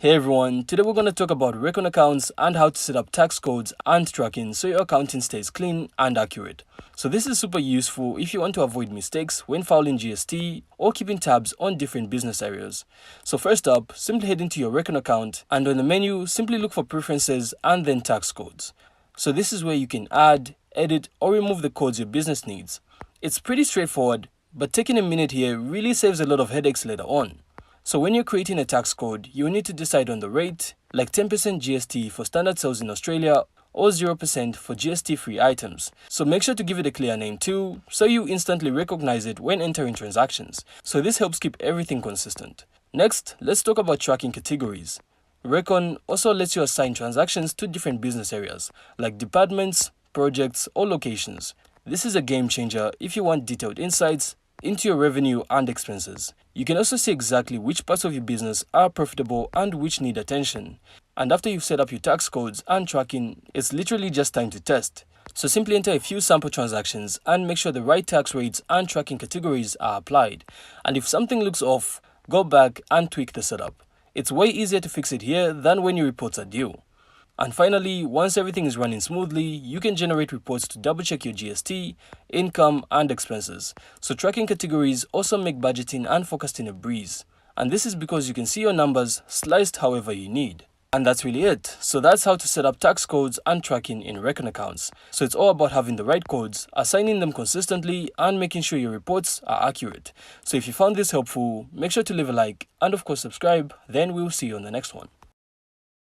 Hey everyone, today we're going to talk about Recon accounts and how to set up tax codes and tracking so your accounting stays clean and accurate. So this is super useful if you want to avoid mistakes when filing GST or keeping tabs on different business areas. So first up, simply head into your Recon account and on the menu, simply look for preferences and then tax codes. So this is where you can add, edit or remove the codes your business needs. It's pretty straightforward, but taking a minute here really saves a lot of headaches later on. So when you're creating a tax code, you will need to decide on the rate, like 10% GST for standard sales in Australia or 0% for GST-free items. So make sure to give it a clear name too, so you instantly recognize it when entering transactions. So this helps keep everything consistent. Next, let's talk about tracking categories. Recon also lets you assign transactions to different business areas, like departments, projects, or locations. This is a game changer if you want detailed insights into your revenue and expenses. You can also see exactly which parts of your business are profitable and which need attention. And after you've set up your tax codes and tracking, it's literally just time to test. So simply enter a few sample transactions and make sure the right tax rates and tracking categories are applied. And if something looks off, go back and tweak the setup. It's way easier to fix it here than when your reports are due. And finally, once everything is running smoothly, you can generate reports to double check your GST, income, and expenses. So tracking categories also make budgeting and forecasting a breeze. And this is because you can see your numbers sliced however you need. And that's really it. So that's how to set up tax codes and tracking in Recon accounts. So it's all about having the right codes, assigning them consistently, and making sure your reports are accurate. So if you found this helpful, make sure to leave a like and of course subscribe. Then we'll see you on the next one.